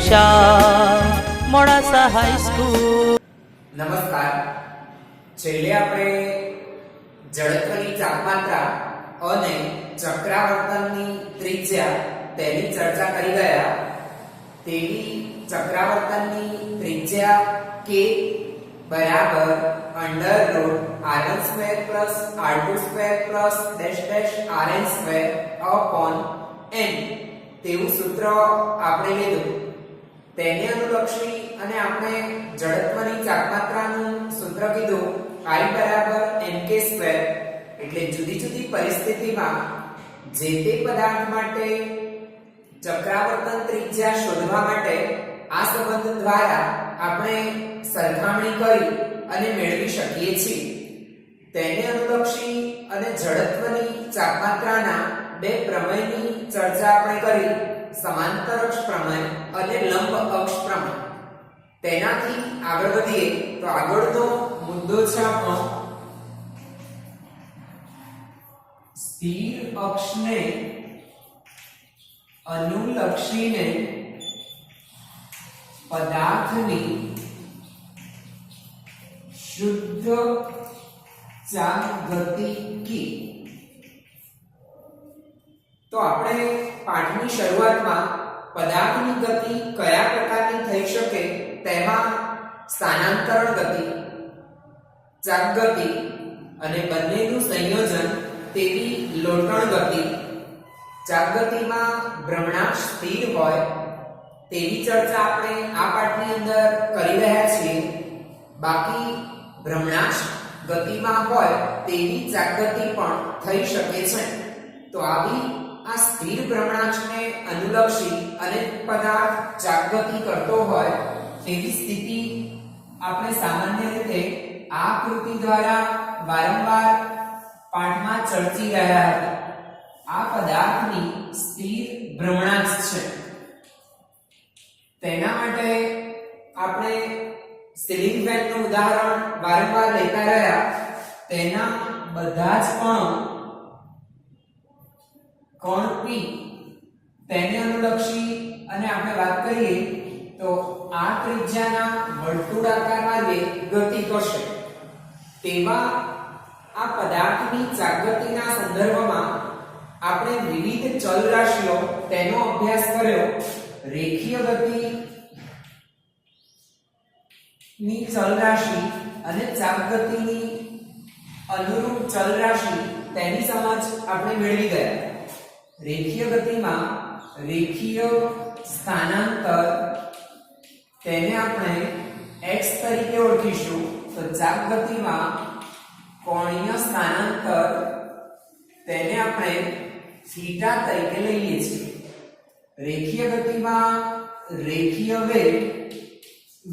દિશા Modasa high school. નમસ્કાર. છેલ્લે આપણે જડત્વની ચાપમાત્રા અને ચક્રાવર્તનની ત્રિજ્યા તેની ચર્ચા કરી ગયા. તેની ચક્રાવર્તનની ત્રિજ્યા k બરાબર √r1² r2² --rn² upon n તેવું સૂત્ર આપણે લીધું. તેને અનુલક્ષી અને આપણે જડત્વની ચાપમાત્રાનું સૂત્ર કીધું I બરાબર mk². એટલે જુદી જુદી પરિસ્થિતિમાં જે તે પદાર્થ માટે ચક્રાવર્તન ત્રિજ્યા શોધવા માટે આ સંબંધ દ્વારા આપણે સરખામણી કરી અને મેળવી શકીએ છીએ. તેને અનુલક્ષી અને જડત્વની ચાપમાત્રાના બે પ્રમેયની ચર્ચા આપણે કરી, સમાંતર અક્ષ પ્રમેય અને લંબ અક્ષ પ્રમેય. તેનાથી આગળ વધીએ તો આગળનો મુદ્દો છે આપણો સ્થિર અક્ષને અનુલક્ષીને પદાર્થની શુદ્ધ ચાપગતિકી. તો આપણે પાઠની શરૂઆતમાં પદાર્થની ગતિ કયા પ્રકારની થઈ શકે તેમાં સ્થાનાંતરણ ગતિ, ચાપગતિ અને બંનેનું સંયોજન તેવી લોટણ ગતિ, ચાપગતિમાં ભ્રમણાંક સ્થિર હોય તેવી ચર્ચા આપણે આ પાઠની અંદર કરી રહ્યા છીએ. બાકી ભ્રમણાંક ગતિમાં હોય તેવી ચાપગતિ પણ થઈ શકે છે. તો આવી આ સ્થિર ભ્રમણાંકને અનુલક્ષી અને પદાર્થ ચાપગતિ કરતો હોય તેવી સ્થિતિ આપણે સામાન્ય રીતે આ આકૃતિ દ્વારા વારંવાર પાઠમાં ચર્ચી રહ્યા હતા. આ પદાર્થની સ્થિર ભ્રમણાંક છે. તેના માટે આપણે સીલિંગ ફેનનું ઉદાહરણ વારંવાર લેતા રહ્યા. તેના બધા જ કોણ P તેને અનુલક્ષી અને આપણે વાત કરીએ તો આ ત્રિજ્યાના વર્તુળાકાર માર્ગે ગતિ કરશે. તેમાં આ પદાર્થની ચાપગતિના સંદર્ભમાં આપણે વિવિધ ચલ રાશિઓ તેનો અભ્યાસ કર્યો. રેખીય ગતિ ની ચલ રાશિ અને ચાપગતિની અનુરૂપ ચલ રાશિ તેની સમજ આપણે મેળવી ગયા. રેખીય ગતિમાં રેખીય સ્થાનાંતર તેને આપણે x તરીકે ઓળખીશું. તો ચાપગતિમાં કોણીય સ્થાનાંતર તેને આપણે થીટા તરીકે લઈએ છીએ. રેખીય ગતિમાં રેખીય વેગ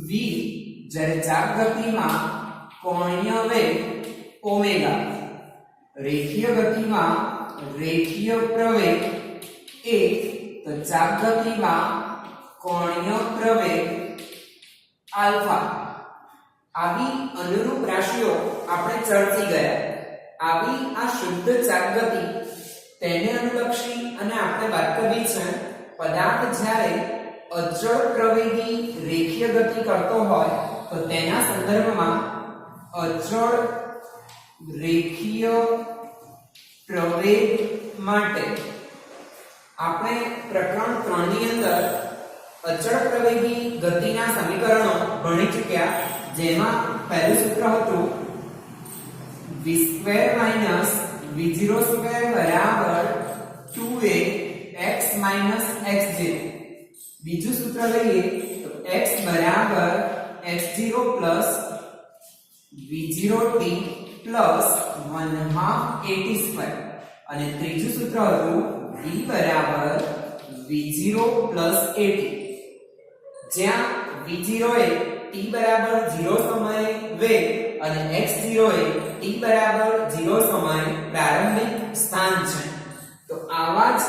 v, જ્યારે ચાપગતિમાં કોણીય વેગ ઓમેગા. રેખીય ગતિમાં રેખીય પ્રવેગ a, તો ચાપગતિમાં કોણીય પ્રવેગ આલ્ફા. આવી અનુરૂપ રાશિઓ આપણે ચર્ચી ગયા. આવી આ શુદ્ધ ચાપગતિ તેને અનુલક્ષી અને આપણે વાત કરવી છે પદાર્થ જ્યારે અચળ પ્રવેગી રેખીય ગતિ કરતો હોય તો તેના સંદર્ભમાં અચળ રેખીય પ્રવેગ માટે આપણે પ્રકરણ 3 ની અંદર અચળ પ્રવેગી ગતિના સમીકરણો ભણી ચૂક્યા. જેમાં પહેલું સૂત્ર હતું v² - v02 બરાબર 2a x - x0. બીજું સૂત્ર લઈએ તો x બરાબર x0 plus v0t plus 1/2at². અને ત્રીજું સૂત્ર હતું v બરાબર v0 plus at, જ્યાં v0 એ t બરાબર 0 સમયે વેગ અને x0 એ t બરાબર 0 સમયે પ્રારંભિક સ્થાન છે. તો આવા જ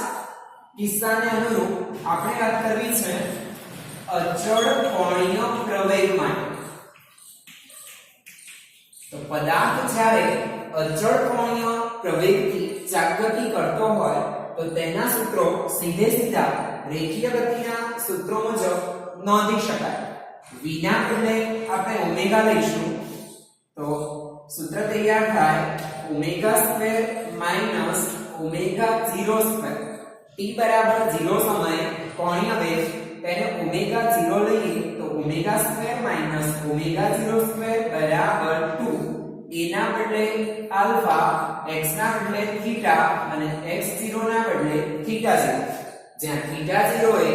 કિસ્સાને અનુરૂપ આપણે વાત કરવી છે અચળ કોણીય પ્રવેગ માટે. તો પદાર્થ જ્યારે અચળ કોણીય પ્રવેગથી ચાપગતિ કરતો હોય તો તેના સૂત્રો સીધે સીધા રેખીય ગતિના સૂત્રો મુજબ નોંધી શકાય. v ના બદલે આપણે ઓમેગા લઈશું તો સૂત્ર તૈયાર થાય omega square minus omega 0 square. t બરાબર 0 સમયે કોણીય વેગ તેને ઓમેગા 0 લઈએ તો omega square minus omega 0 square બરાબર 2. a ના બદલે આલ્ફા, x ના બદલે થીટા અને x0 ના બદલે થીટા 0. જ્યાં થીટા 0 એ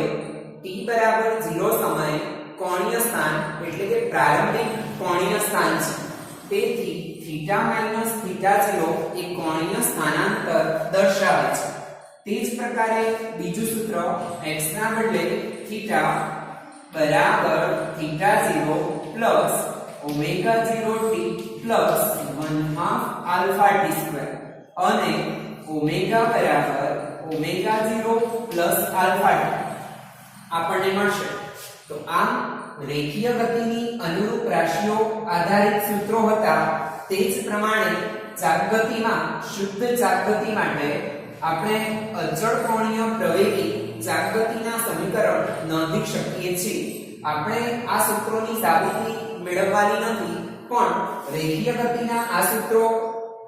t બરાબર 0 સમયે કોણીય સ્થાન એટલે કે પ્રારંભિક કોણીય સ્થાન છે. તેથી થીટા માઈનસ થીટા 0 એ કોણીય સ્થાનાંતર દર્શાવે છે. તે જ પ્રકારે બીજું સૂત્ર x ના બદલે થીટા બરાબર theta 0 plus omega 0t plus 1/2 alpha t square અને ઓમેગા બરાબર ઓમેગા 0 પ્લસ આલ્ફા t આપણને મળશે. તો આમ રેખીય ગતિની અનુરૂપ રાશિઓ આધારિત સૂત્રો હતા. તે જ પ્રમાણે ચાપગતિમાં શુદ્ધ ચાપગતિ માટે આપણે અચળ કોણીય પ્રવેગી ચાપગતિના સમીકરણ નોંધી શકીએ છીએ. આપણે આ સૂત્રોની સાબિતી મેળવવાની નથી, પણ રેખીય ગતિના આ સૂત્રો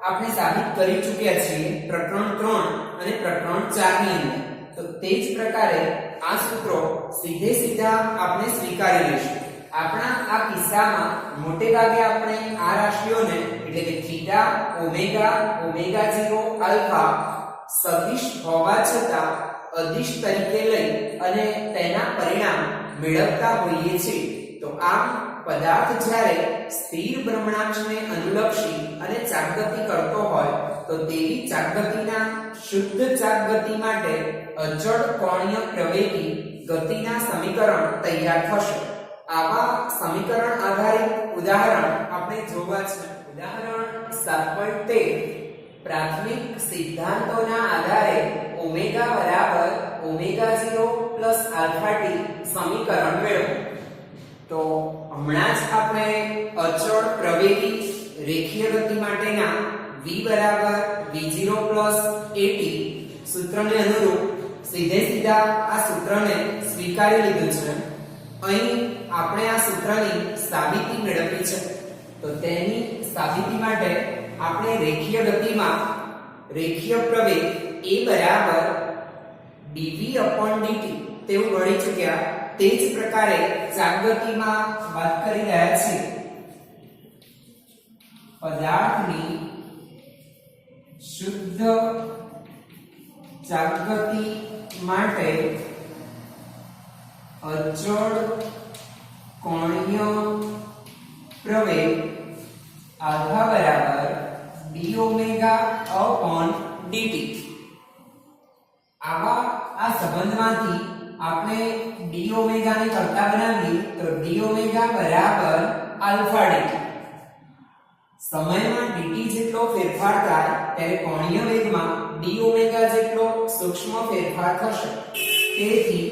આપણે સાબિત કરી ચૂક્યા છીએ પ્રકરણ 3 અને પ્રકરણ 4 ની અંદર. તો તે જ પ્રકારે આ સૂત્રો સીધા આપણે સ્વીકારી લઈશું. આપણા આ કિસ્સામાં મોટે ભાગે આપણે આ રાશિઓને એટલે કે થીટા, ઓમેગા, ઓમેગા 0, આલ્ફા સદિશ હોવા છતાં અદિશ તરીકે લઈ અને તેના પરિણામ મેળવતા હોઈએ છીએ. તો આમ પદાર્થ જ્યારે સ્થિર ભ્રમણાંકને અનુલક્ષી અને ચાપગતિ કરતો હોય તો તેવી ચાપગતિના શુદ્ધ ચાપગતિ માટે અચળ કોણીય પ્રવેગી ગતિના સમીકરણ તૈયાર થશે. આવા સમીકરણ આધારિત ઉદાહરણ આપણે જોવા છે. ઉદાહરણ 7.13 પ્રાથમિક સિદ્ધાંતોના આધારે ઓમેગા બરાબર ઓમેગા 0 પ્લસ આલ્ફા t સમીકરણ મેળવો. તો હમણાં જ આપણે અચળ પ્રવેગી રેખીય ગતિ માટેના v બરાબર v0 પ્લસ at સૂત્રને અનુરૂપ સીધા આ સૂત્રને સ્વીકારી લીધું છે. અહીં આપણે આ સૂત્રની સાબિતી મેળવવી છે. તો તેની સાબિતી માટે આપણે રેખીય ગતિમાં રેખીય પ્રવેગ a બરાબર dv/dt તેવું ગણી ચૂક્યા. તે જ પ્રકારે ચાપગતિમાં વાત કરી રહ્યા છીએ. પદાર્થની શુદ્ધ ચાપગતિ માટે અચળ કોણીય પ્રવેગ આલ્ફા બરાબર d/dt. આ સંબંધમાંથી આપણે d ને કરતા બનાવીએ તો d બરાબર આલ્ફા dt. સમયમાં dt જેટલો ફેરફાર થાય ત્યારે કોણીય વેગમાં d જેટલો સૂક્ષ્મ ફેરફાર થશે. તેથી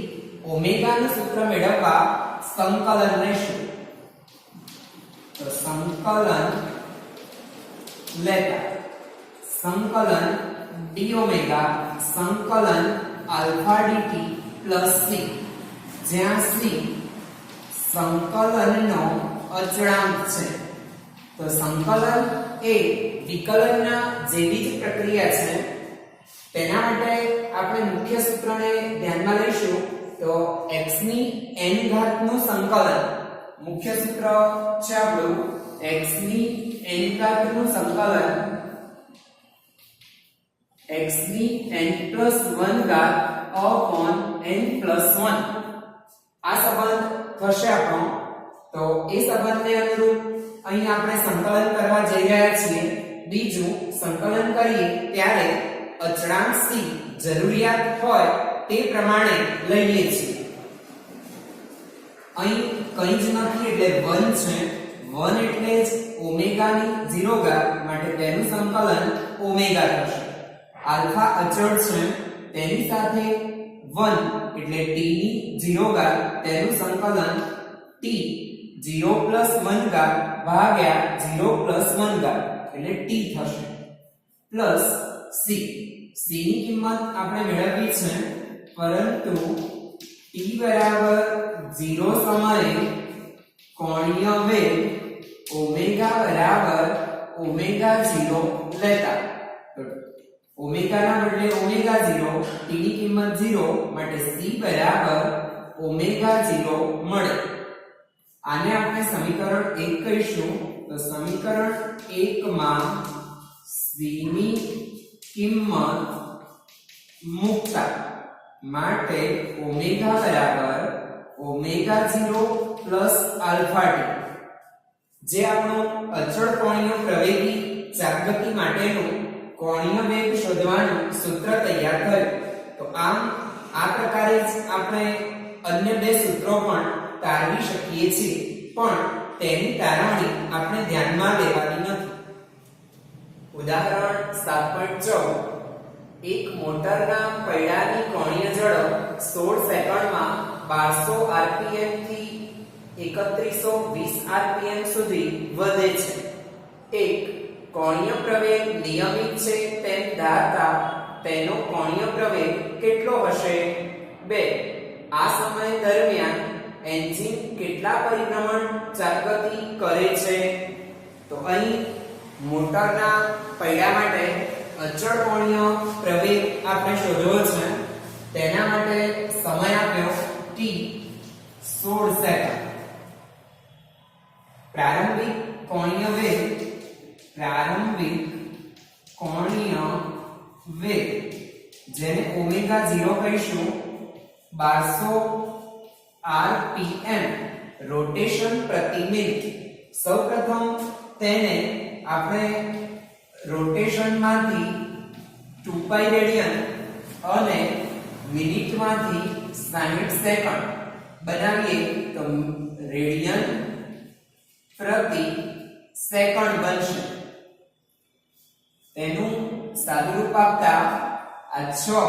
ઓમેગાનું સૂત્ર મેળવવા સંકલન લેશું. તો સંકલન લેતા સંકલન d સંકલન આલ્ફા dt પ્લસ c, જ્યાં c સંકલનનો અચળાંક છે. તો સંકલન એ વિકલનના જેવી જ પ્રક્રિયા છે. તેના માટે આપણે મુખ્ય સૂત્રને ધ્યાનમાં લઈશું. તો x ની n ઘાત નું સંકલન મુખ્ય સૂત્ર છે આપણું x ની n ઘાત નું સંકલન x ની n+1 ઘાત upon n+1. આ સંબંધ થશે આપણો. તો એ સંબંધને અનુરૂપ અહીં આપણે સંકલન કરવા જઈ રહ્યા છીએ. બીજું સંકલન કરીએ ત્યારે અચળાંક c જરૂરિયાત હોય તે પ્રમાણે લઈએ છીએ. અહીં કંઈ જ નથી એટલે 1 છે. 1 એટલે જ ઓમેગાની 0 ઘાત માટે તેનું સંકલન ઓમેગા થશે. આલ્ફા અચળ છે તેની સાથે 1 એટલે t ની 0 ઘાત તેનું સંકલન t 0+1 ઘાત ભાગ્યા 0+1 ઘાત એટલે t થશે પ્લસ c. c ની કિંમત આપણે મેળવવી છે, પરંતુ t t બરાબર 0 સમયે કોણીય વેગ ઓમેગા બરાબર ઓમેગા 0 લેતા, તો ઓમેગા ના બદલે ઓમેગા 0, t ની કિંમત 0 માટે c બરાબર ઓમેગા 0 મળે. આને આપણે સમીકરણ 1 કહીશું. તો સમીકરણ 1 માં c ની કિંમત મૂકતા માટે ઓમેગા બરાબર ઓમેગા 0 પ્લસ આલ્ફા t, જે આપણું અચળ કોણીય પ્રવેગી ચાપગતિ માટેનું કોણીય વેગ શોધવાનું સૂત્ર તૈયાર થયું. તો આમ આ પ્રકારે જ આપણે અન્ય બે સૂત્રો પણ તારવી શકીએ છીએ, પણ તેની તારવણી આપણે ધ્યાનમાં લેવાની નથી. ઉદાહરણ 7.14, એક મોટરના પૈડાની કોણીય ઝડપ 16 સેકન્ડમાં 1200 આરપીએમ થી 3120 આરપીએમ સુધી વધે છે. એક કોણીય પ્રવેગ નિયમિત છે તેમ ધારતા તેનો કોણીય પ્રવેગ કેટલો હશે? 2. આ સમય દરમિયાન એન્જિન કેટલા પરિભ્રમણ ચાપગતિ કરે છે? તો અહીં મોટરના પૈડા માટે અચળ કોણીય પ્રવેગ આપણે શોધવો છે. તેના માટે સમય આપ્યો t 16 સેકન્ડ. પ્રારંભિક કોણીય વેગ જેને ઓમેગા 0 કહીશું 1200 rpm રોટેશન પ્રતિ મિનિટ. સૌપ્રથમ તેને આપણે રોટેશન માંથી 2π રેડિયન અને મિનિટ માંથી 60 સેકન્ડ બનાવીએ તો રેડિયન પ્રતિ સેકન્ડ બનશે. તેનું સાદુરૂપ આપતા આ 6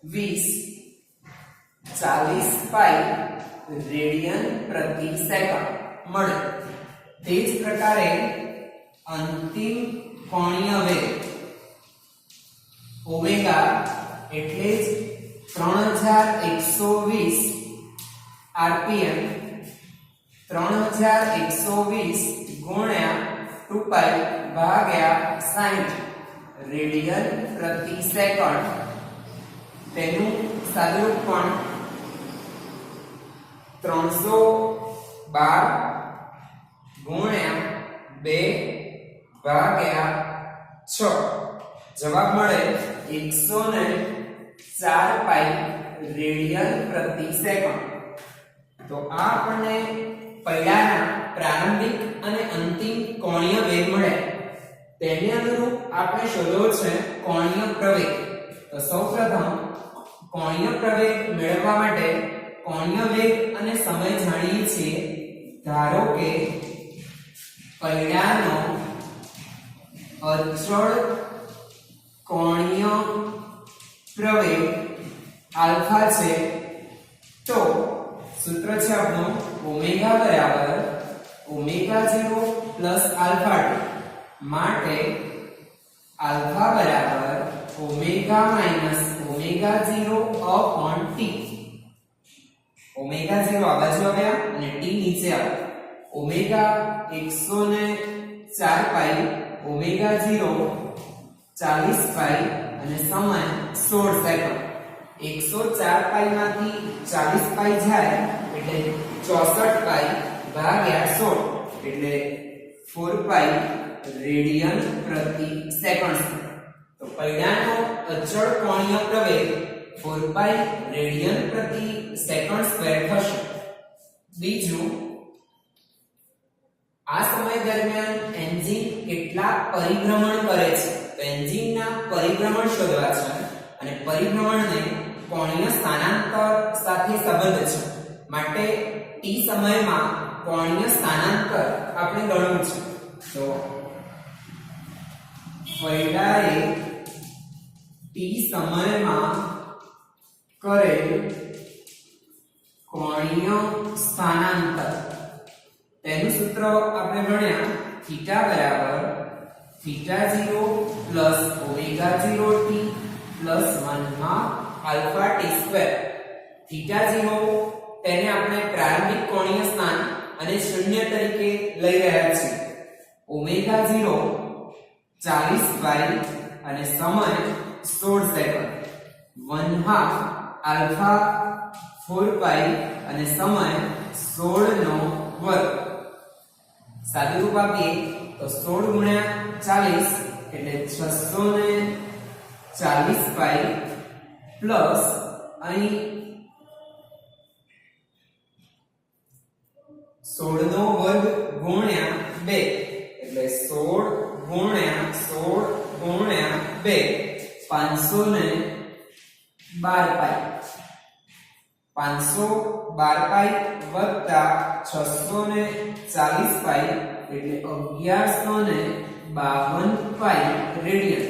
20 40π રેડિયન પ્રતિ સેકન્ડ મળે. તે જ પ્રકારે અંતિમ કોણીય વેગ ઓમેગા એટલે જ 3120 આરપીએમ 3120 ગુણ્યા 2π ભાગ્યા 60 રેડિયન પ્રતિ સેકન્ડ. તેનું સાદુરૂપ પણ 312 ગુણ્યા 2 ભાગ્યા 6. જવાબ મળે 104π રેડિયન પ્રતિ સેકન્ડ. તો આ આપણને પૈડાના પ્રારંભિક અને અંતિમ કોણીય વેગ મળે. તેને અનુરૂપ આપણે શોધવો છે કોણીય પ્રવેગ. તો સૌપ્રથમ કોણીય પ્રવેગ મેળવવા માટે કોણીય વેગ અને સમય જાણીએ છીએ. ધારો કે પૈડાનો અચળ કોણીય પ્રવેગ આલ્ફા છે, તો સૂત્ર છે આપણું ઓમેગા બરાબર ઓમેગા 0 પ્લસ આલ્ફા t માટે આલ્ફા બરાબર omega minus omega 0 upon t. Omega 0 આ બાજુ આવ્યા અને t નીચે આવ્યા. ઓમેગા 104π ઓમેગા 0 40π અને સમય 16 સેકન્ડ. 104π માંથી 40π જાય એટલે 64π ભાગ્યા 16 એટલે 4π રેડિયન પ્રતિ સેકન્ડ. તો પૈડાનો અચળ કોણીય પ્રવેગ 4π રેડિયન પ્રતિ સેકન્ડ સ્ક્વેર થશે. બીજું, આ સમય દરમિયાન એન્જિન કેટલા પરિભ્રમણ કરે છે? તો એન્જિનના પરિભ્રમણ શોધવા છે અને પરિભ્રમણને કોણીય સ્થાનાંતર સાથે સંબંધ છે. માટે t સમયમાં કોણીય સ્થાનાંતર આપણે ગણવું છે. તો પૈડાએ t સમયમાં કરેલ કોણીય સ્થાનાંતર તેનું સૂત્ર આપણે ભણ્યા થીટા બરાબર theta 0 plus omega 0 t plus 1 માં આલ્ફા ટી સ્ક્વેર. થીટા 0 તેને આપણે પ્રારંભિક કોણીય સ્થાન અને 0 તરીકે લઈ રહ્યા છીએ. ઓમેગા 0 40 પાઈ અને સમય 16 સેકન્ડ. 1/2 આલ્ફા 4 પાઈ અને સમય 16 નો વર્ગ. સાદુરૂપ આપીએ તો 16 ગુણ્યા 40 એટલે 640 પાઈ પ્લસ અહીં 16 નો વર્ગ ગુણ્યા 2 એટલે 16 ગુણ્યા 16 ગુણ્યા 2 512 પાઈ. 512 પાઈ વત્તા 640 પાઈ એટલે 1152 પાઈ રેડિયન.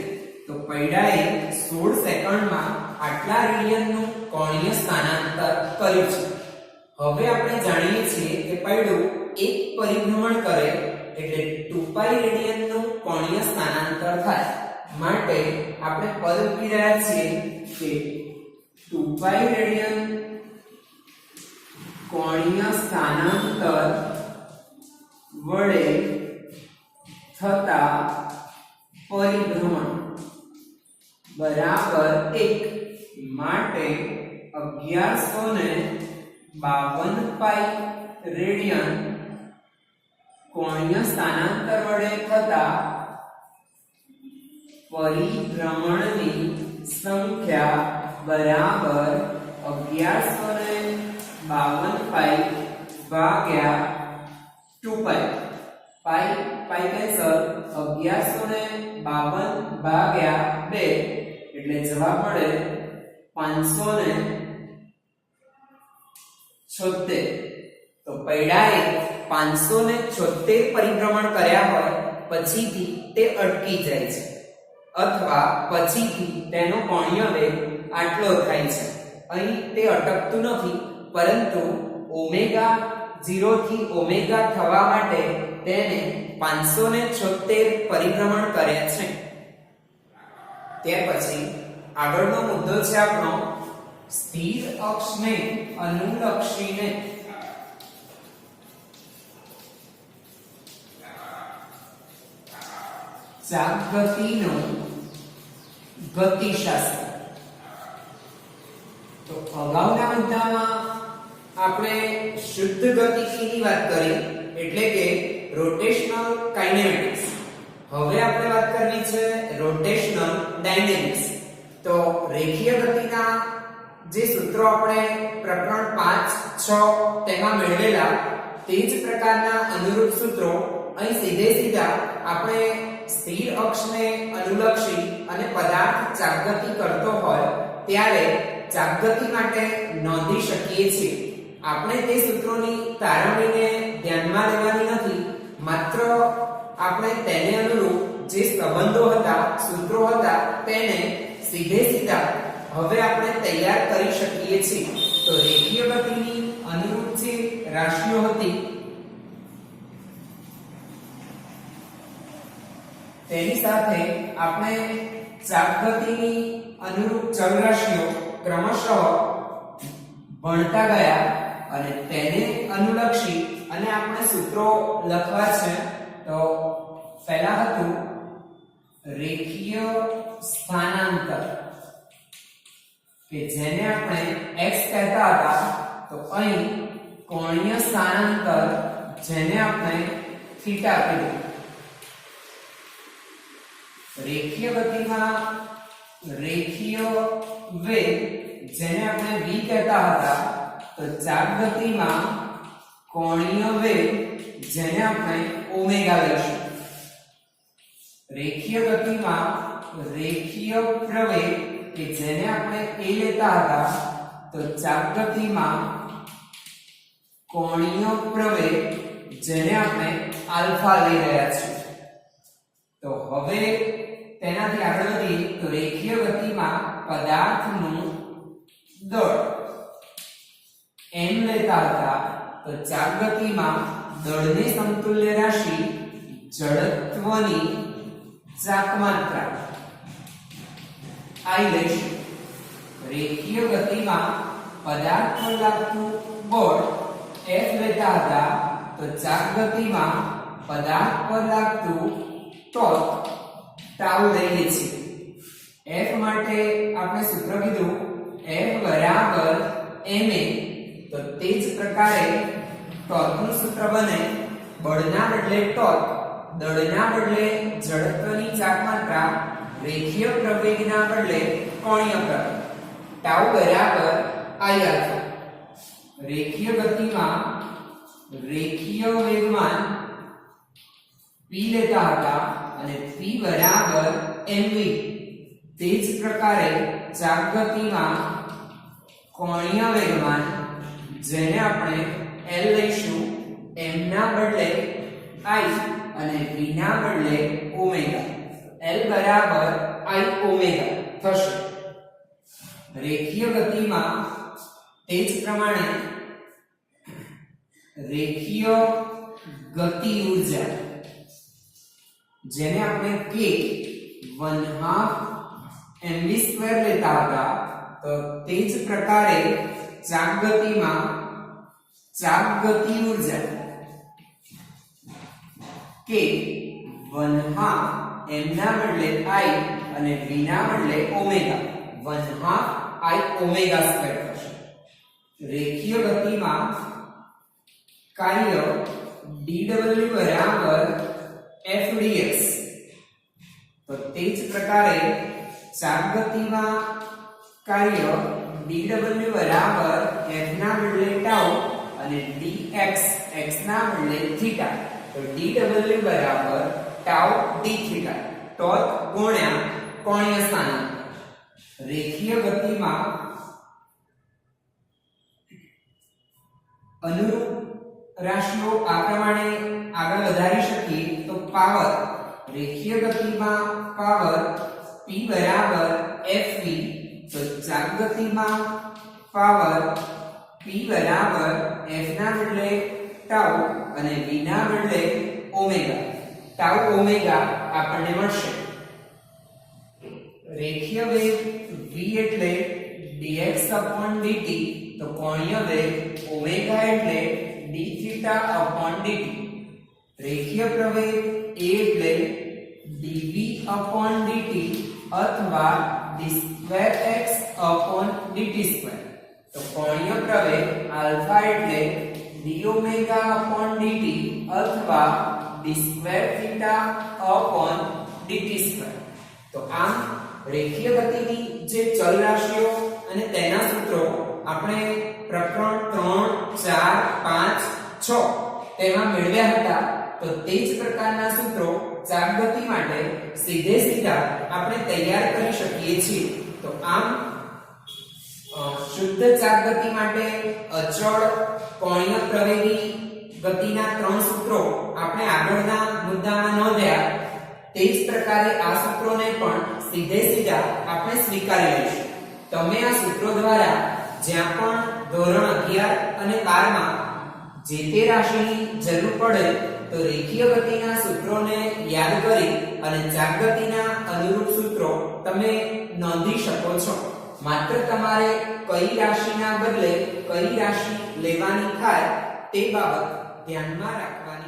તો પૈડાએ 16 સેકન્ડમાં આટલા રેડિયનનું કોણીય સ્થાનાંતર કર્યું છે. હવે આપણે જાણીએ છીએ કે પૈડું એક પરિભ્રમણ કરે એટલે 2π રેડિયનનું કોણીય સ્થાનાંતર થાય. માટે આપણે પદ મૂકી રહ્યા છીએ કે 2π રેડિયન કોણીય સ્થાનાંતર વડે થતા પરિભ્રમણ બરાબર 1. માટે 1152 પાઈ રેડિયન કોણીય સ્થાનાંતર વડે થતા પરિભ્રમણની સંખ્યા બરાબર 1152 પાઈ ભાગ્યા 2π. પાઈ પાઈ કેન્સલ. 1152 ભાગ્યા 2 એટલે જવાબ મળે 576. તો પૈડાએ 576 પરિભ્રમણ કર્યા હોય પછીથી તે અટકી જાય છે અથવા પછીથી તેનો કોણીય વેગ આટલો થાય છે. અહીં તે અટકતું નથી પરંતુ ઓમેગા 0 થી ઓમેગા થવા માટે તેને 576 પરિભ્રમણ કર્યા છે. ત્યાર પછી આગળનો મુદ્દો છે આપણો સ્થિર અક્ષને અનુલક્ષીને ચાપગતિનો ગતિશાસ્ત્ર. તો અગાઉના મુદ્દામાં આપણે શુદ્ધ ગતિશીની વાત કરી એટલે કે રોટેશનલ કાઇનેમેટિક્સ. હવે આપણે વાત કરવી છે રોટેશનલ ડાયનેમિક્સ. તો રેખીય ગતિના જે સૂત્રો આપણે પ્રકરણ 5, 6 તેમાં મેળવેલા તે જ પ્રકારના અનુરૂપ સૂત્રો અહીં સીધા આપણે સ્થિર અક્ષને અનુલક્ષી અને પદાર્થ ચાપગતિ કરતો હોય ત્યારે ચાપગતિ માટે નોંધી શકીએ છીએ. આપણે તે સૂત્રોની તારવણીને ધ્યાનમાં લેવાની નથી, માત્ર આપણે તેને અનુરૂપ જે સંબંધો હતા, સૂત્રો હતા તેને સીધા હવે આપણે તૈયાર કરી શકીએ છીએ. તો રેખીય ગતિની અનુરૂપ જે રાશિઓ હતી તેની સાથે આપણે ચાપગતિની અનુરૂપ ચલ રાશિઓ ક્રમશઃ ભણતા ગયા અને તેને અનુલક્ષી અને આપણે સૂત્રો લખવા છે. તો પહેલા હતું રેખીય સ્થાનાંતર કે જેને આપણે x કહેતા હતા. તો અહીં કોણીય સ્થાનાંતર જેને આપણે થીટા કીધું. રેખીય ગતિમાં રેખીય વેગ જેને આપણે v કહેતા હતા. તો ચાપગતિમાં કોણીય વેગ જેને આપણે ઓમેગા લઈશું. રેખીય ગતિમાં રેખીય પ્રવેગ કે જેને આપણે a લેતા હતા. તો ચાપગતિમાં કોણીય પ્રવેગ જેને આપણે આલ્ફા લઈ રહ્યા છીએ. તો હવે તેનાથી આગળ વધીએ તો રેખીય ગતિમાં પદાર્થનું દળ m લેતા હતા. તો ચાપગતિમાં દળને સમતુલ્ય રાશિ જડત્વની ચાપમાત્રા I લઈશું. રેખીય ગતિમાં પદાર્થ પર લાગતું બળ F લેતા હતા તો ચાપ ગતિમાં પદાર્થ પર લાગતું ટોર્ક ટાઉ લઈએ છીએ. F માટે આપણે સૂત્ર કીધું F બરાબર ma. તો તે જ પ્રકારે ટોર્કનું સૂત્ર બને બળના બદલે ટોર્ક, દળના બદલે જડત્વની ચાપમાત્રા, રેખીય પ્રવેગના બદલે કોણીય પ્રવેગ. ટાઉ બરાબર I આલ્ફા. રેખીય ગતિમાં રેખીય વેગમાન p લેતા હતા અને p બરાબર mv. તે જ પ્રકારે ચાપ ગતિમાં કોણીય વેગમાન જેને આપણે L લઈશું m ના બદલે I અને v ના બદલે ઓમેગા. L બરાબર I ઓમેગા થશે. રેખીય ગતિમાં તે જ પ્રમાણે રેખીય ગતિ ઊર્જા જેને આપણે k 1/2 mv² લેતા હતા તો તે જ પ્રકારે ચાપ ગતિમાં ચાપ ગતિ ઊર્જા k 1/2 m ના બદલે I અને v ના બદલે ઓમેગા 1/2 I ઓમેગા સ્ક્વેર થશે. રેખીય ગતિમાં કાર્ય dw બરાબર f dx. તો તે જ પ્રકારે ચાપ ગતિમાં કાર્ય dw બરાબર f ના બદલે ટાઉ અને dx x ના બદલે થીટા. તો dw બરાબર ટાઉ d થીટા. ટોર્ક ગુણ્યા કોણીય સ્થાનાંતર. રેખીય ગતિમાં અનુરૂપ રાશિઓ આ પ્રમાણે આગળ વધારી શકીએ તો પાવર રેખીય ગતિમાં પાવર p બરાબર fv. તો ચાપ ગતિમાં પાવર p બરાબર f ના બદલે ટાઉ અને v ના બદલે ઓમેગા. ટાઉ ઓમેગા આપણને મળશે. રેખીય વેગ v એટલે dx dt. તો કોણીય વેગ ઓમેગા એટલે d theta dt. રેખીય પ્રવેગ a એટલે dv dt અથવા d2x dt². તો કોણીય પ્રવેગ આલ્ફા એટલે d omega dt અથવા d2 theta dt². તો આમ રેખીય ગતિની જે ચલ રાશિઓ અને તેના સૂત્રો આપણે પ્રકરણ 3, 4, 5, 6 તેમાં મેળવ્યા હતા. તો તે જ પ્રકારના સૂત્રો ચાપ ગતિ માટે સીધા આપણે તૈયાર કરી શકીએ છીએ. તો આમ શુદ્ધ ચાપ ગતિ માટે અચળ કોણીય પ્રવેગી ગતિના 3 સૂત્રો આપણે આગળના મુદ્દામાં નોંધ્યા. તે જ પ્રકારે આ સૂત્રોને પણ સીધા આપણે સ્વીકારી લઈશું. તમે આ સૂત્રો દ્વારા જ્યાં પણ ધોરણ 11 અને 12 માં જે તે રાશિની જરૂર પડે તો રેખીય ગતિના સૂત્રોને યાદ કરી અને ચાપ ગતિના અનુરૂપ સૂત્રો તમે નોંધી શકો છો. માત્ર તમારે કઈ રાશિના બદલે કઈ રાશિ લેવાની થાય તે બાબત ધ્યાનમાં રાખવાની